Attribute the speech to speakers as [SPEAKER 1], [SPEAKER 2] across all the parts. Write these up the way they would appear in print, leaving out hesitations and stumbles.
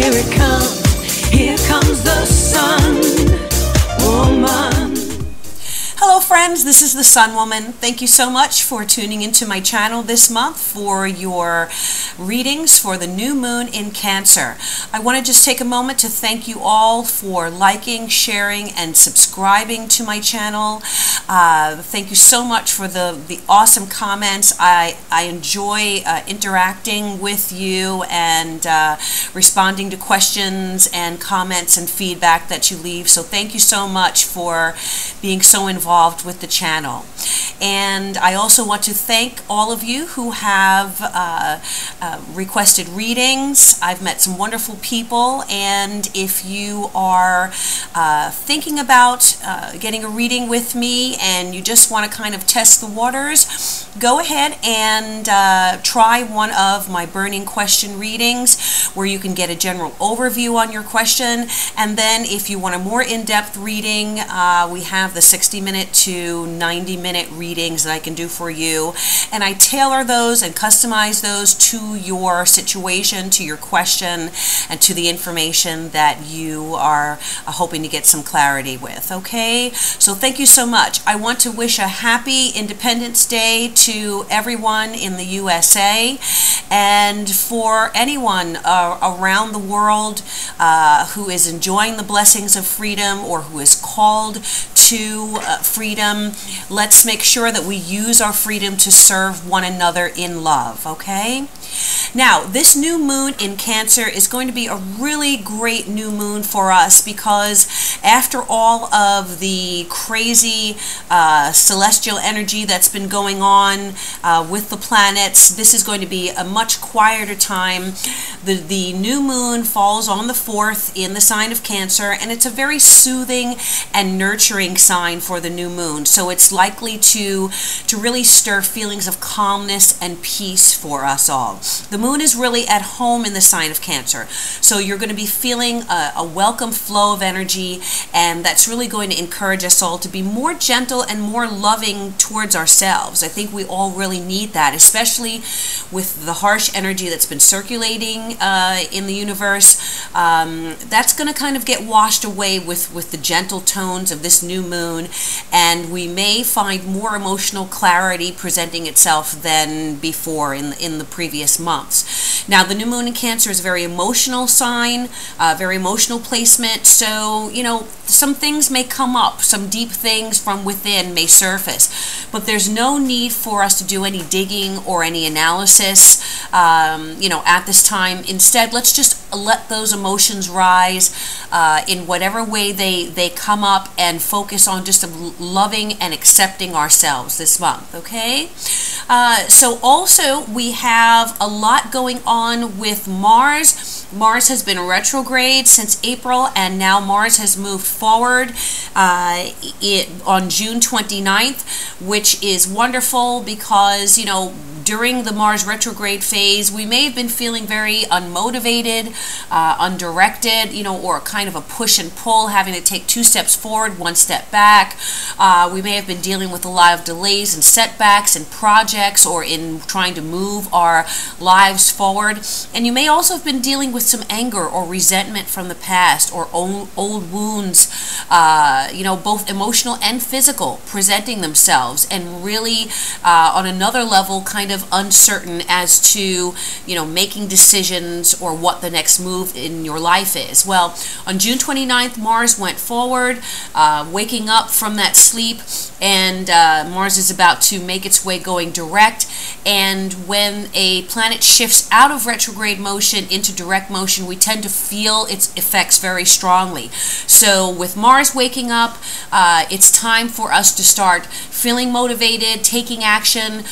[SPEAKER 1] here it comes. Here comes the sun, woman.
[SPEAKER 2] Hello friends, this is the Sun Woman. Thank you so much for tuning into my channel this month for your readings for the new moon in Cancer. I want to just take a moment to thank you all for liking, sharing, and subscribing to my channel. Thank you so much for the awesome comments. I enjoy interacting with you and responding to questions and comments and feedback that you leave. So thank you so much for being so involved with the channel. And I also want to thank all of you who have requested readings. I've met some wonderful people, and if you are thinking about getting a reading with me and you just want to kind of test the waters, go ahead and try one of my burning question readings where you can get a general overview on your question, and then if you want a more in-depth reading, we have the 60-minute to 90-minute readings that I can do for you, and I tailor those and customize those to your situation, to your question, and to the information that you are hoping to get some clarity with. Okay, so thank you so much. I want to wish a happy Independence Day to everyone in the USA, and for anyone around the world who is enjoying the blessings of freedom or who is called to freedom. Let's make sure that we use our freedom to serve one another in love, okay? Now, this new moon in Cancer is going to be a really great new moon for us because after all of the crazy celestial energy that's been going on with the planets, this is going to be a much quieter time. The new moon falls on the 4th in the sign of Cancer, and it's a very soothing and nurturing sign for the new moon. So it's likely to really stir feelings of calmness and peace for us all. The moon is really at home in the sign of Cancer, so you're going to be feeling a welcome flow of energy, and that's really going to encourage us all to be more gentle and more loving towards ourselves. I think we all really need that, especially with the harsh energy that's been circulating in the universe. That's going to kind of get washed away with the gentle tones of this new moon, and we may find more emotional clarity presenting itself than before in the previous months. Now, the new moon in Cancer is a very emotional sign, very emotional placement, so, you know, some things may come up, some deep things from within may surface, but there's no need for us to do any digging or any analysis, you know, at this time. Instead, let's just let those emotions rise in whatever way they come up, and focus on just loving and accepting ourselves this month, okay? So also we have a lot going on with Mars. Mars has been retrograde since April, and now Mars has moved forward on June 29th, which is wonderful because, you know, during the Mars retrograde phase, we may have been feeling very unmotivated, undirected, you know, or kind of a push and pull, having to take 2 steps forward, 1 step back. We may have been dealing with a lot of delays and setbacks in projects or in trying to move our lives forward. And you may also have been dealing with some anger or resentment from the past, or old wounds, you know, both emotional and physical, presenting themselves, and really on another level kind of uncertain as to, you know, making decisions or what the next move in your life is. Well, on June 29th, Mars went forward, waking up from that sleep, and Mars is about to make its way going direct. And when a planet shifts out of retrograde motion into direct motion, we tend to feel its effects very strongly. So with Mars waking up, it's time for us to start feeling motivated, taking action,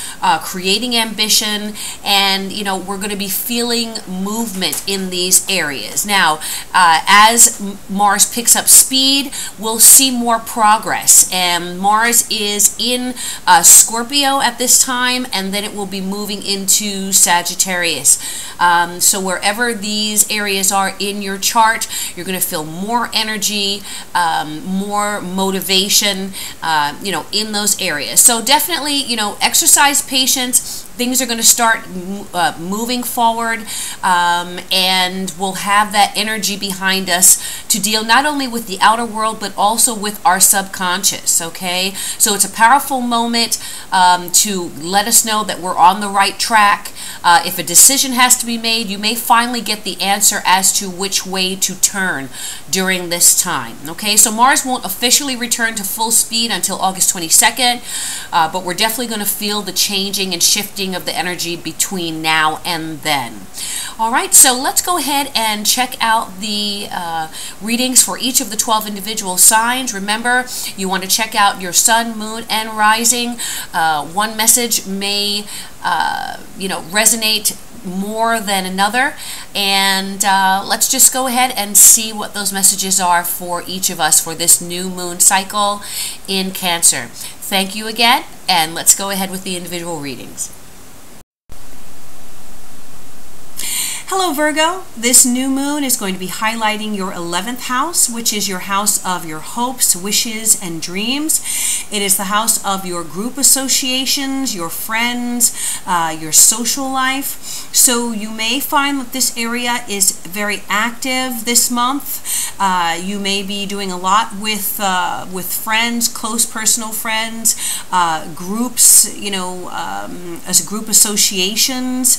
[SPEAKER 2] creating ambition, and, you know, we're going to be feeling movement in these areas. Now, as Mars picks up speed, we'll see more progress, and Mars is in Scorpio at this time, and then it will be moving into Sagittarius. So wherever these areas are in your chart, you're going to feel more energy, more motivation, you know, in those areas. So definitely, you know, exercise patience things are going to start moving forward, and we'll have that energy behind us to deal not only with the outer world but also with our subconscious. Okay, so it's a powerful moment to let us know that we're on the right track. If a decision has to be made, you may finally get the answer as to which way to turn during this time. Okay, so Mars won't officially return to full speed until August 22nd, but we're definitely going to feel the changing and shifting of the energy between now and then. All right, so let's go ahead and check out the readings for each of the 12 individual signs. Remember, you want to check out your sun, moon, and rising. One message may resonate more than another, and let's just go ahead and see what those messages are for each of us for this new moon cycle in Cancer. Thank you again, and let's go ahead with the individual readings. Hello Virgo, this new moon is going to be highlighting your 11th house, which is your house of your hopes, wishes, and dreams. It is the house of your group associations, your friends, your social life. So you may find that this area is very active this month. You may be doing a lot with friends, close personal friends, groups, as group associations.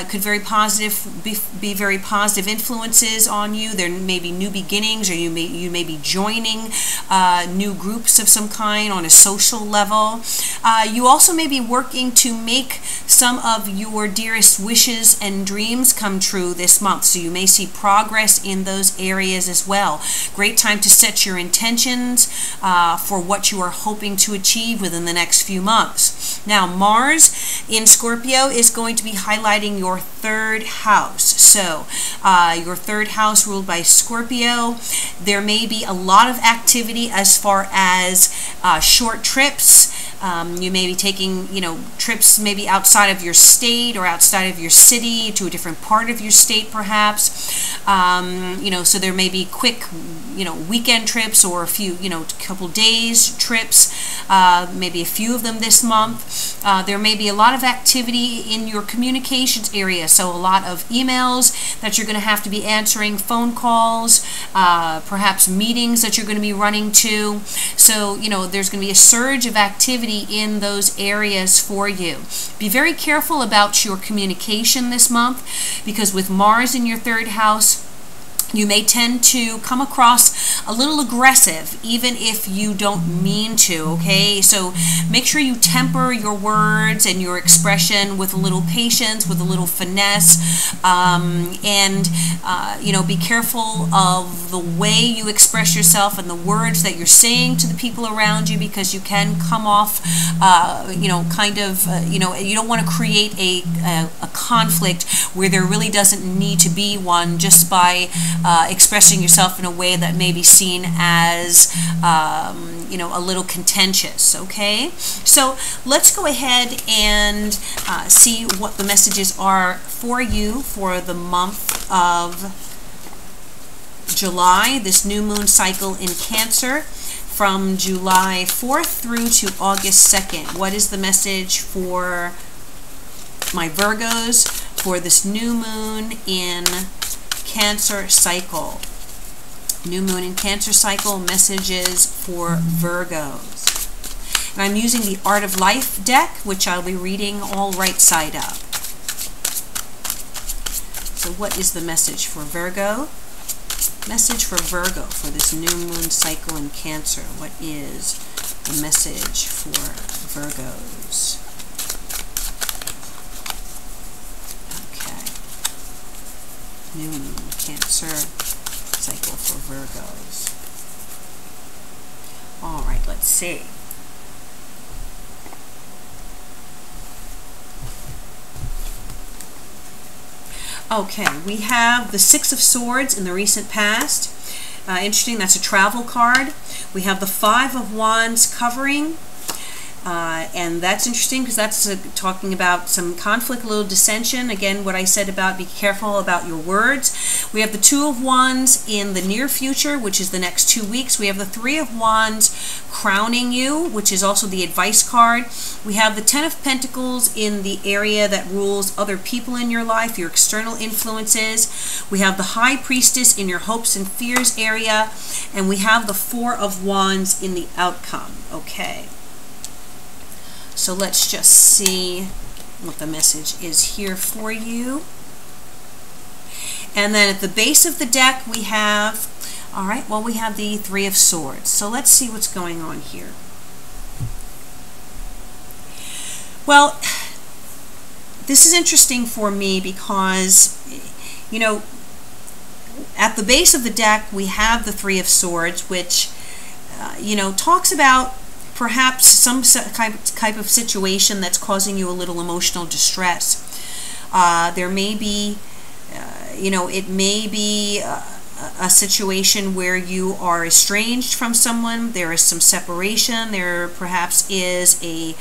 [SPEAKER 2] Could be very positive influences on you. There may be new beginnings, or you may be joining new groups of some kind on a social level. You also may be working to make some of your dearest wishes and dreams come true this month, so you may see progress in those areas as well. Great time to set your intentions for what you are hoping to achieve within the next few months. Now, Mars in Scorpio is going to be highlighting your 3rd house. So your 3rd house ruled by Scorpio. There may be a lot of activity as far as short trips. You may be taking, trips maybe outside of your state or outside of your city to a different part of your state, perhaps. So there may be quick, weekend trips, or a few, couple days trips, maybe a few of them this month. There may be a lot of activity in your communications area, so a lot of emails that you're going to have to be answering, phone calls, perhaps meetings that you're going to be running to. So, there's going to be a surge of activity in those areas for you. Be very careful about your communication this month, because with Mars in your 3rd house, you may tend to come across a little aggressive, even if you don't mean to, okay? So make sure you temper your words and your expression with a little patience, with a little finesse, and be careful of the way you express yourself and the words that you're saying to the people around you, because you can come off, you don't want to create a conflict where there really doesn't need to be one, just by expressing yourself in a way that may be seen as, a little contentious, okay? So let's go ahead and see what the messages are for you for the month of July, this new moon cycle in Cancer, from July 4th through to August 2nd. What is the message for my Virgos for this new moon in Cancer cycle? New moon in Cancer cycle, messages for Virgos. And I'm using the Art of Life deck, which I'll be reading all right side up. So what is the message for Virgo? Message for Virgo for this new moon cycle in Cancer. What is the message for Virgos? New moon, Cancer cycle for Virgos. All right, let's see. Okay, we have the 6 of Swords in the recent past. Interesting, that's a travel card. We have the 5 of Wands covering. And that's interesting because that's talking about some conflict, a little dissension. Again, what I said about be careful about your words. We have the Two of Wands in the near future, which is the next 2 weeks. We have the Three of Wands crowning you, which is also the advice card. We have the Ten of Pentacles in the area that rules other people in your life, your external influences. We have the High Priestess in your hopes and fears area. And we have the Four of Wands in the outcome. Okay. So let's just see what the message is here for you. And then at the base of the deck we have, all right, well, we have the Three of Swords. So let's see what's going on here. Well, this is interesting for me because, you know, at the base of the deck we have the Three of Swords, which, you know, talks about perhaps some type of situation that's causing you a little emotional distress. There may be, you know, it may be a situation where you are estranged from someone. There is some separation. There perhaps is a,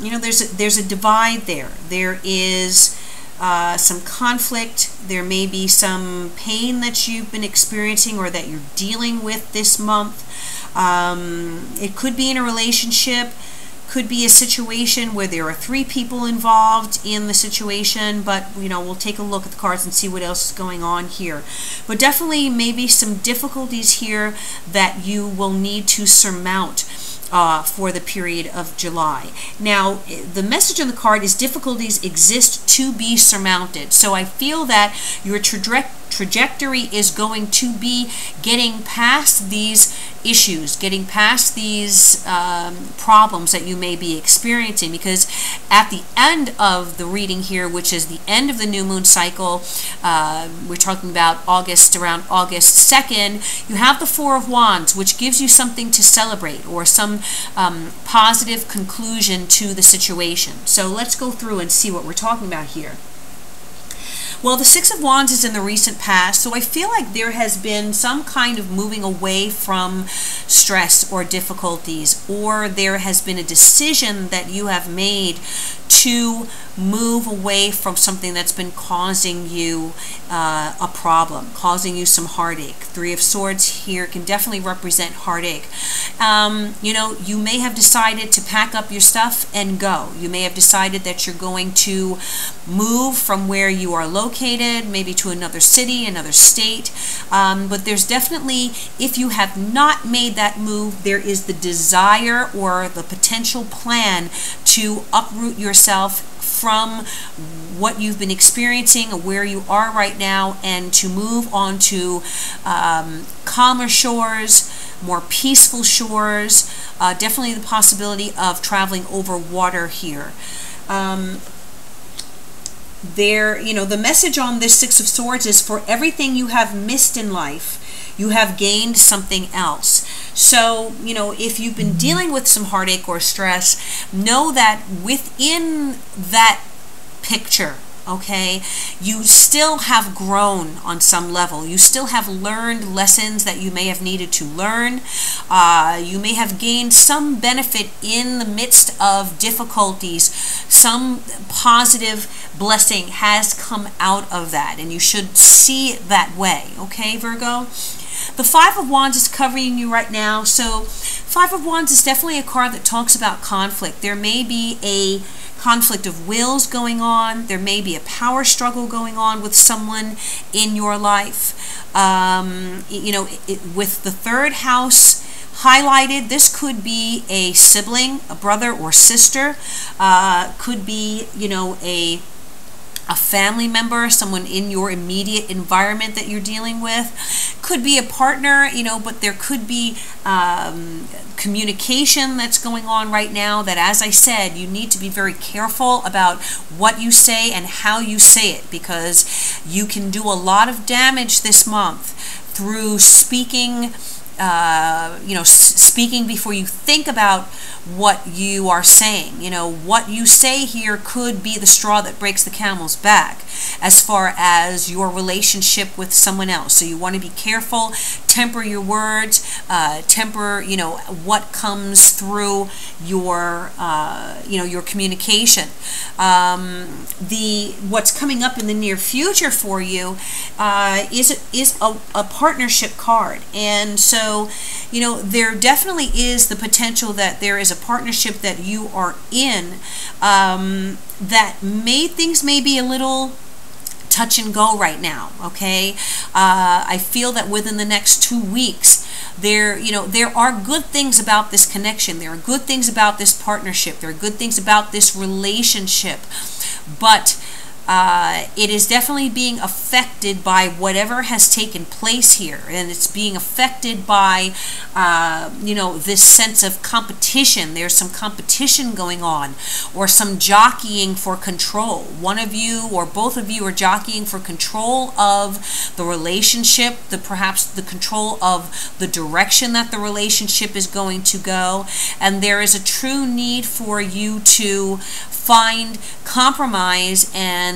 [SPEAKER 2] you know, there's a divide there. There is some conflict. There may be some pain that you've been experiencing or that you're dealing with this month. It could be in a relationship, could be a situation where there are 3 people involved in the situation, but, you know, we'll take a look at the cards and see what else is going on here. But definitely maybe some difficulties here that you will need to surmount for the period of July. Now, the message on the card is difficulties exist to be surmounted. So I feel that your trajectory is going to be getting past these issues, getting past these problems that you may be experiencing, because at the end of the reading here, which is the end of the new moon cycle, we're talking about August, around August 2nd, you have the Four of Wands, which gives you something to celebrate or some positive conclusion to the situation. So let's go through and see what we're talking about here. Well, the Six of Wands is in the recent past, so I feel like there has been some kind of moving away from stress or difficulties, or there has been a decision that you have made to move away from something that's been causing you a problem, causing you some heartache. Three of Swords here can definitely represent heartache. You know, you may have decided to pack up your stuff and go. You may have decided that you're going to move from where you are located, maybe to another city, another state. But there's definitely, if you have not made that move, there is the desire or the potential plan to uproot yourself from what you've been experiencing or where you are right now, and to move on to calmer shores, more peaceful shores. Definitely the possibility of traveling over water here. You know, the message on this Six of Swords is, for everything you have missed in life, you have gained something else. So, you know, if you've been dealing with some heartache or stress, know that within that picture, okay, you still have grown on some level. You still have learned lessons that you may have needed to learn. You may have gained some benefit in the midst of difficulties. Some positive blessing has come out of that, and you should see it that way, okay, Virgo? The Five of Wands is covering you right now. So Five of Wands is definitely a card that talks about conflict. There may be a conflict of wills going on. There may be a power struggle going on with someone in your life. You know, with the third house highlighted, this could be a sibling, a brother or sister. Could be, you know, a family member, someone in your immediate environment that you're dealing with. Could be a partner, you know, but there could be communication that's going on right now that, as I said, you need to be very careful about what you say and how you say it, because you can do a lot of damage this month through speaking speaking before you think about what you are saying. What you say here could be the straw that breaks the camel's back as far as your relationship with someone else. So you want to be careful, temper your words, temper, what comes through your, your communication. What's coming up in the near future for you is a partnership card. And so, there definitely is the potential that there is a partnership that you are in that things may be a little touch and go right now, okay? I feel that within the next 2 weeks, there are good things about this connection. There are good things about this partnership. There are good things about this relationship. But it is definitely being affected by whatever has taken place here, and it's being affected by this sense of competition. There's some competition going on, or some jockeying for control. One of you or both of you are jockeying for control of the relationship, perhaps the control of the direction that the relationship is going to go, and there is a true need for you to find compromise and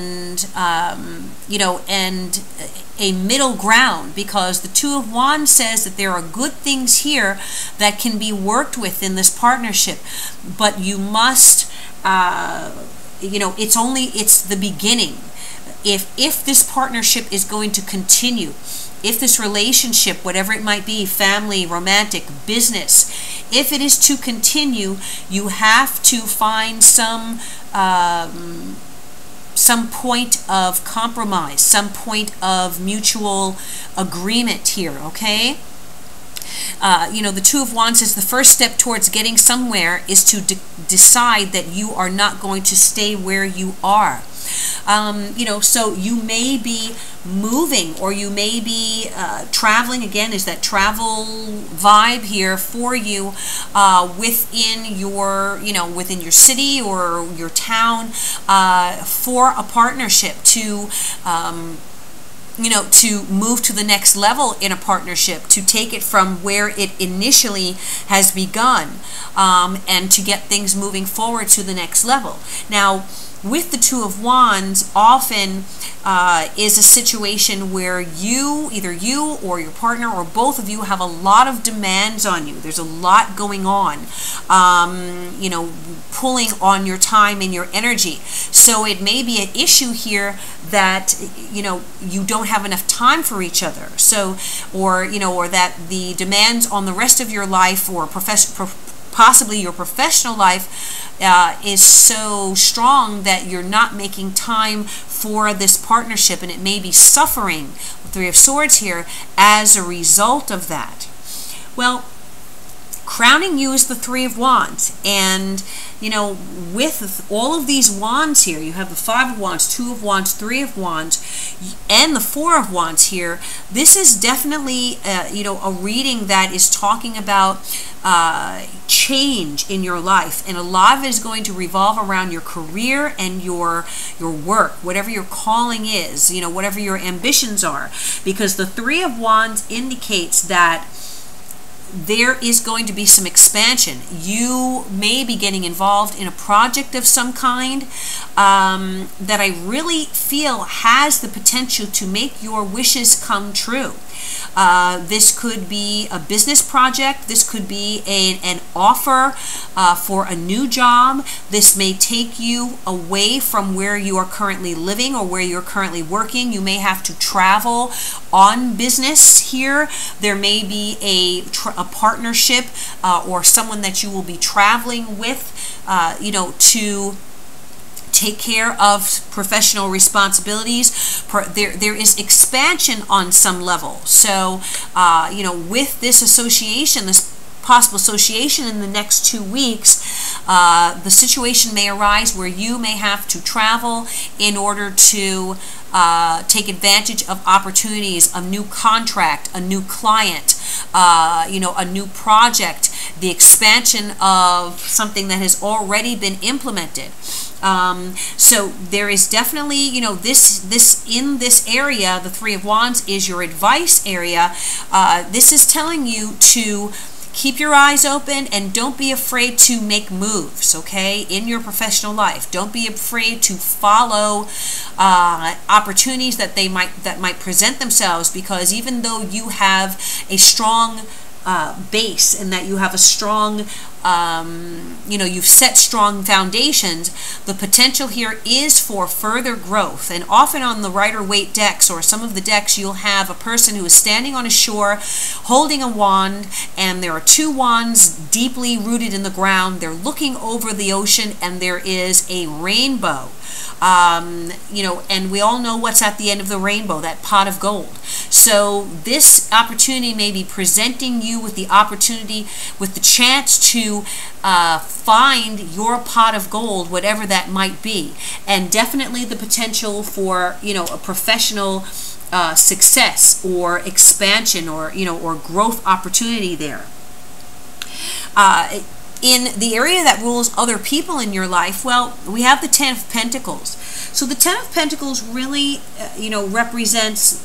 [SPEAKER 2] a middle ground, because the Two of Wands says that there are good things here that can be worked with in this partnership, but you must it's the beginning. If this partnership is going to continue, if this relationship, whatever it might be, family, romantic, business, if it is to continue, you have to find some point of compromise, some point of mutual agreement here, okay? The Two of Wands says the first step towards getting somewhere is to decide that you are not going to stay where you are. So you may be moving, or you may be traveling. Again, is that travel vibe here for you within your city or your town for a partnership to move to the next level in a partnership, to take it from where it initially has begun, and to get things moving forward to the next level. Now, with the Two of Wands, often is a situation where either you or your partner or both of you have a lot of demands on you. There's a lot going on, pulling on your time and your energy. So it may be an issue here that, you don't have enough time for each other. So, or that the demands on the rest of your life, or possibly your professional life, is so strong that you're not making time for this partnership, and it may be suffering, the Three of Swords here, as a result of that. Well, crowning you is the Three of Wands, and with all of these wands here, you have the Five of Wands, Two of Wands, Three of Wands, and the Four of Wands here. This is definitely a reading that is talking about change in your life, and a lot of it is going to revolve around your career and your work, whatever your calling is, whatever your ambitions are, because the Three of Wands indicates that there is going to be some expansion. You may be getting involved in a project of some kind that I really feel has the potential to make your wishes come true. This could be a business project. This could be an offer for a new job. This may take you away from where you are currently living or where you're currently working. You may have to travel on business here. There may be a partnership or someone that you will be traveling with, to take care of professional responsibilities. There is expansion on some level. So, with this association, this possible association in the next 2 weeks, the situation may arise where you may have to travel in order to take advantage of opportunities, a new contract, a new client, a new project, the expansion of something that has already been implemented. So there is definitely, you know, this in this area, the Three of Wands is your advice area. This is telling you to keep your eyes open and don't be afraid to make moves, okay, in your professional life. Don't be afraid to follow opportunities that might present themselves, because even though you have a strong base and that you have a strong, you know, you've set strong foundations, the potential here is for further growth. And often on the Rider-Waite decks, or some of the decks, you'll have a person who is standing on a shore holding a wand, and there are two wands deeply rooted in the ground. They're looking over the ocean, and there is a rainbow. You know, and we all know what's at the end of the rainbow, that pot of gold. So this opportunity may be presenting you with the opportunity, with the chance to find your pot of gold, whatever that might be, and definitely the potential for, you know, a professional success or expansion, or, you know, or growth opportunity there. In the area that rules other people in your life, well, we have the Ten of Pentacles. So the Ten of Pentacles really, you know, represents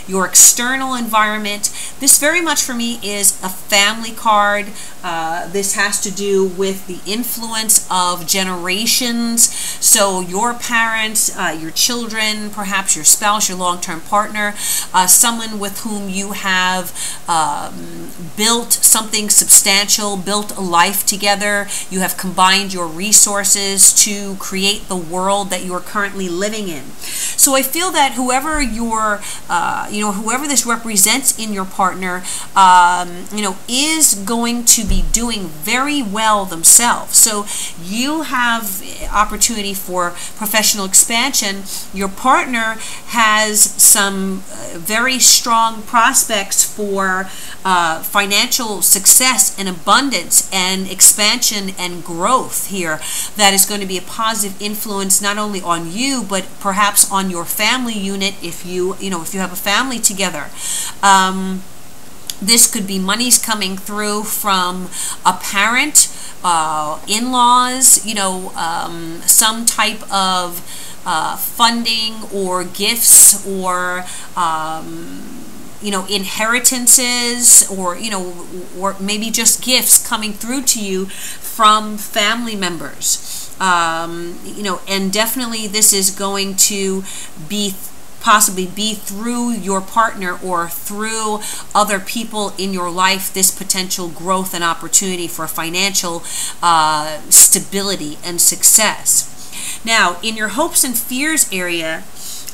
[SPEAKER 2] your external environment. This very much for me is a family card. This has to do with the influence of generations. So your parents, your children, perhaps your spouse, your long-term partner, someone with whom you have built something substantial, built a life together. You have combined your resources to create the world that you are currently living in. So I feel that whoever your, you know, whoever this represents in your partner, you know, is going to be doing very well themselves. So you have opportunity for professional expansion. Your partner has some very strong prospects for financial success and abundance and expansion and growth here, that is going to be a positive influence not only on you, but perhaps on your family unit if you know, if you have a family together. This could be monies coming through from a parent, in-laws, you know, some type of funding or gifts, or you know, inheritances, or, you know, or maybe just gifts coming through to you from family members. You know, and definitely this is going to be possibly be through your partner or through other people in your life, this potential growth and opportunity for financial stability and success. Now, in your hopes and fears area,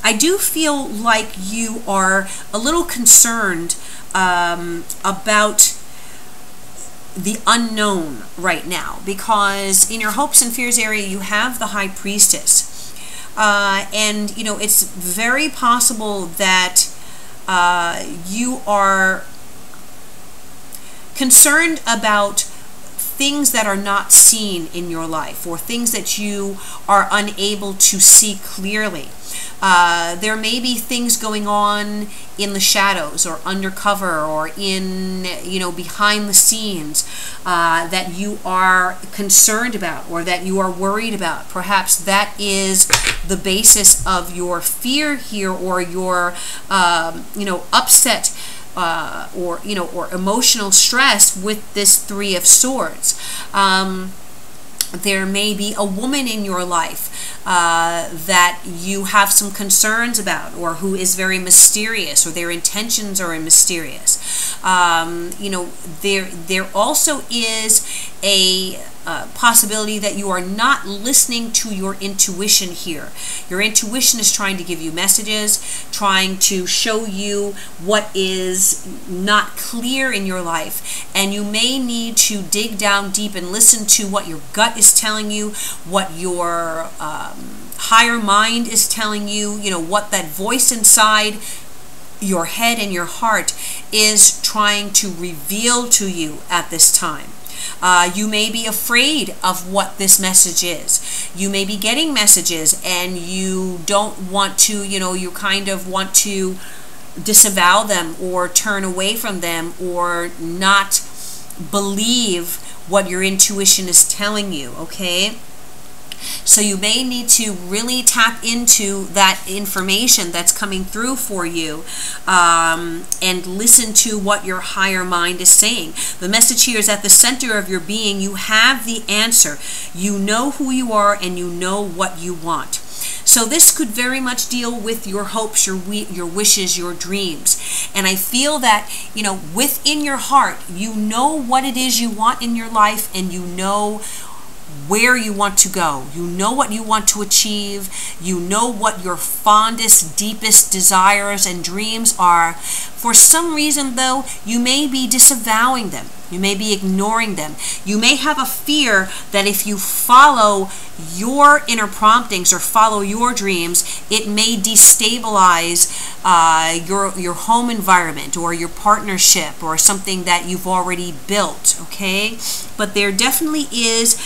[SPEAKER 2] I do feel like you are a little concerned about the unknown right now, because in your hopes and fears area you have the High Priestess. And, you know, it's very possible that you are concerned about things that are not seen in your life, or things that you are unable to see clearly. There may be things going on in the shadows, or undercover, or in, you know, behind the scenes that you are concerned about, or that you are worried about. Perhaps that is the basis of your fear here, or your, you know, upset, or, you know, or emotional stress with this Three of Swords. There may be a woman in your life that you have some concerns about, or who is very mysterious, or their intentions are mysterious. You know, there also is a possibility that you are not listening to your intuition here. Your intuition is trying to give you messages, trying to show you what is not clear in your life, and you may need to dig down deep and listen to what your gut is telling you, what your higher mind is telling you, you know, what that voice inside your head and your heart is trying to reveal to you at this time. You may be afraid of what this message is. You may be getting messages and you don't want to, you know, you kind of want to disavow them or turn away from them, or not believe what your intuition is telling you, okay? So you may need to really tap into that information that's coming through for you, and listen to what your higher mind is saying. The message here is at the center of your being, you have the answer. You know who you are and you know what you want. So this could very much deal with your hopes, your wishes, your dreams. And I feel that, you know, within your heart, you know what it is you want in your life, and you know where you want to go. You know what you want to achieve. You know what your fondest, deepest desires and dreams are. For some reason, though, you may be disavowing them. You may be ignoring them. You may have a fear that if you follow your inner promptings or follow your dreams, it may destabilize your home environment or your partnership or something that you've already built, okay? But there definitely is,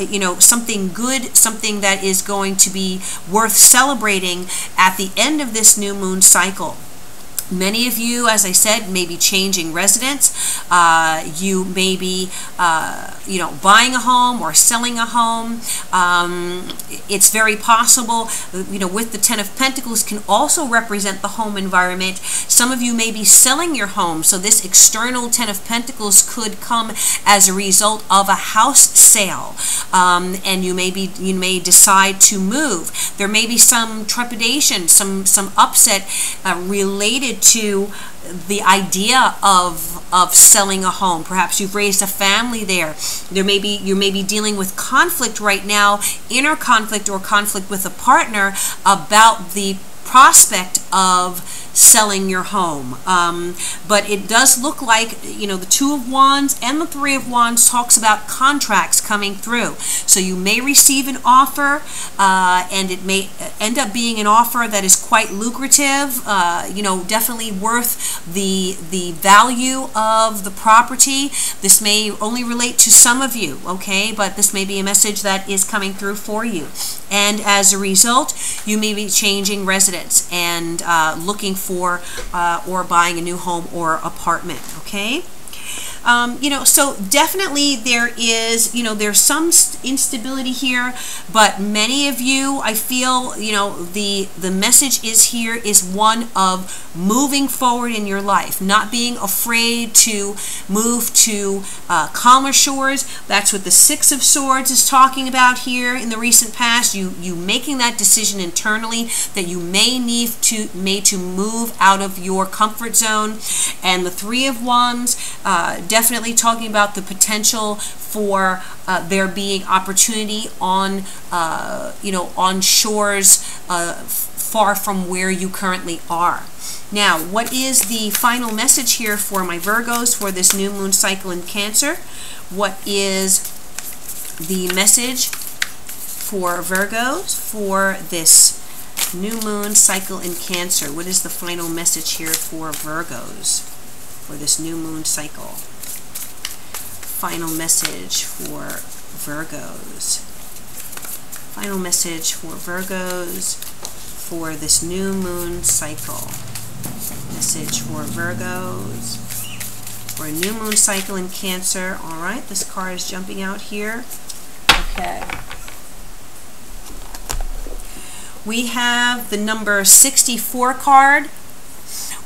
[SPEAKER 2] you know, something good, something that is going to be worth celebrating at the end of this new moon cycle. Many of you, as I said, may be changing residence. You may be, you know, buying a home or selling a home. It's very possible, you know, with the Ten of Pentacles can also represent the home environment. Some of you may be selling your home, so this external Ten of Pentacles could come as a result of a house sale, and you may decide to move. There may be some trepidation, some upset related to the idea of selling a home. Perhaps you've raised a family there. You may be dealing with conflict right now, inner conflict or conflict with a partner about the prospect of selling your home. But it does look like, you know, the Two of Wands and the Three of Wands talks about contracts coming through. So you may receive an offer, and it may end up being an offer that is quite lucrative, you know, definitely worth the value of the property. This may only relate to some of you, okay, but this may be a message that is coming through for you. And as a result, you may be changing residence and looking for or buying a new home or apartment, okay? You know, so definitely there is, you know, there's some instability here, but many of you, I feel, you know, the message is here is one of moving forward in your life, not being afraid to move to calmer shores. That's what the Six of Swords is talking about here in the recent past. You making that decision internally that you may need to move out of your comfort zone. And the Three of Wands, definitely talking about the potential for there being opportunity on, you know, on shores far from where you currently are. Now, what is the final message here for my Virgos for this new moon cycle in Cancer? What is the message for Virgos for this new moon cycle in Cancer? What is the final message here for Virgos for this new moon cycle? Final message for Virgos. Final message for Virgos for this new moon cycle. Message for Virgos for a new moon cycle in Cancer. All right, this card is jumping out here. Okay. We have the number 64 card,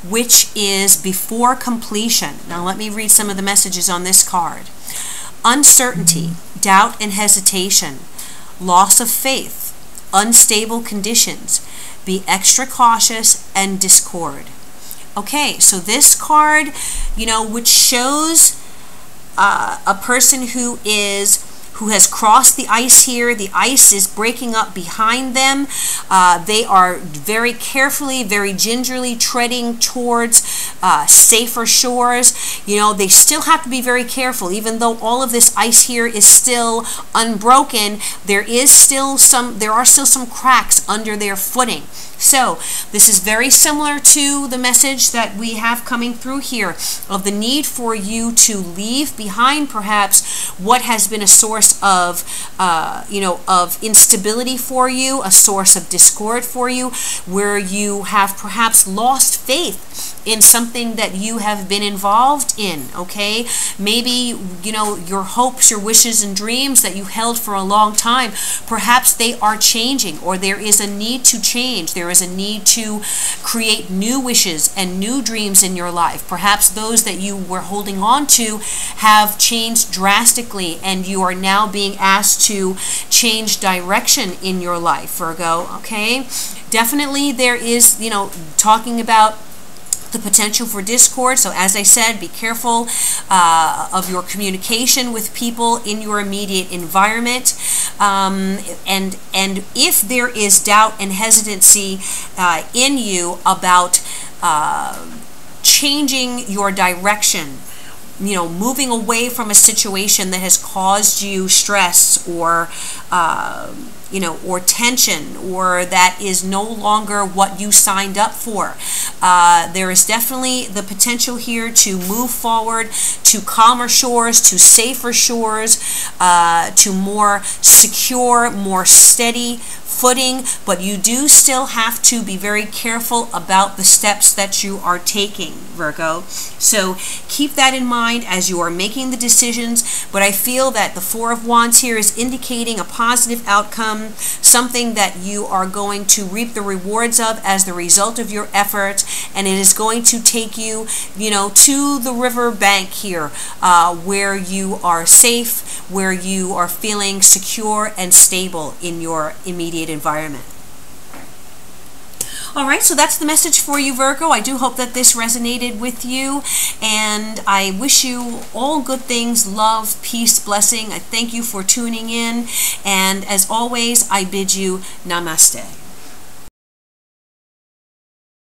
[SPEAKER 2] which is before completion. Now let me read some of the messages on this card. Uncertainty, doubt and hesitation, loss of faith, unstable conditions, be extra cautious, and discord. Okay, so this card, you know, which shows a person who has crossed the ice here. The ice is breaking up behind them. They are very carefully, very gingerly treading towards safer shores. You know, they still have to be very careful. Even though all of this ice here is still unbroken, there are still some cracks under their footing. So this is very similar to the message that we have coming through here of the need for you to leave behind perhaps what has been a source of, you know, of instability for you, a source of discord for you, where you have perhaps lost faith in something that you have been involved in, okay? Maybe, your hopes, your wishes and dreams that you held for a long time, perhaps they are changing, or there is a need to change. There is a need to create new wishes and new dreams in your life. Perhaps those that you were holding on to have changed drastically, and you are now being asked to change direction in your life, Virgo, okay? Definitely there is, talking about the potential for discord. So as I said, be careful of your communication with people in your immediate environment. And if there is doubt and hesitancy in you about changing your direction, moving away from a situation that has caused you stress or or tension, or that is no longer what you signed up for. There is definitely the potential here to move forward to calmer shores, to safer shores, to more secure, more steady footing, but you do still have to be very careful about the steps that you are taking, Virgo. So keep that in mind as you are making the decisions, but I feel that the Four of Wands here is indicating a positive outcome, something that you are going to reap the rewards of as the result of your efforts, and it is going to take you, to the river bank here, where you are safe, where you are feeling secure and stable in your immediate environment. All right, so that's the message for you, Virgo. I do hope that this resonated with you, and I wish you all good things, love, peace, blessing. I thank you for tuning in, and as always, I bid you namaste.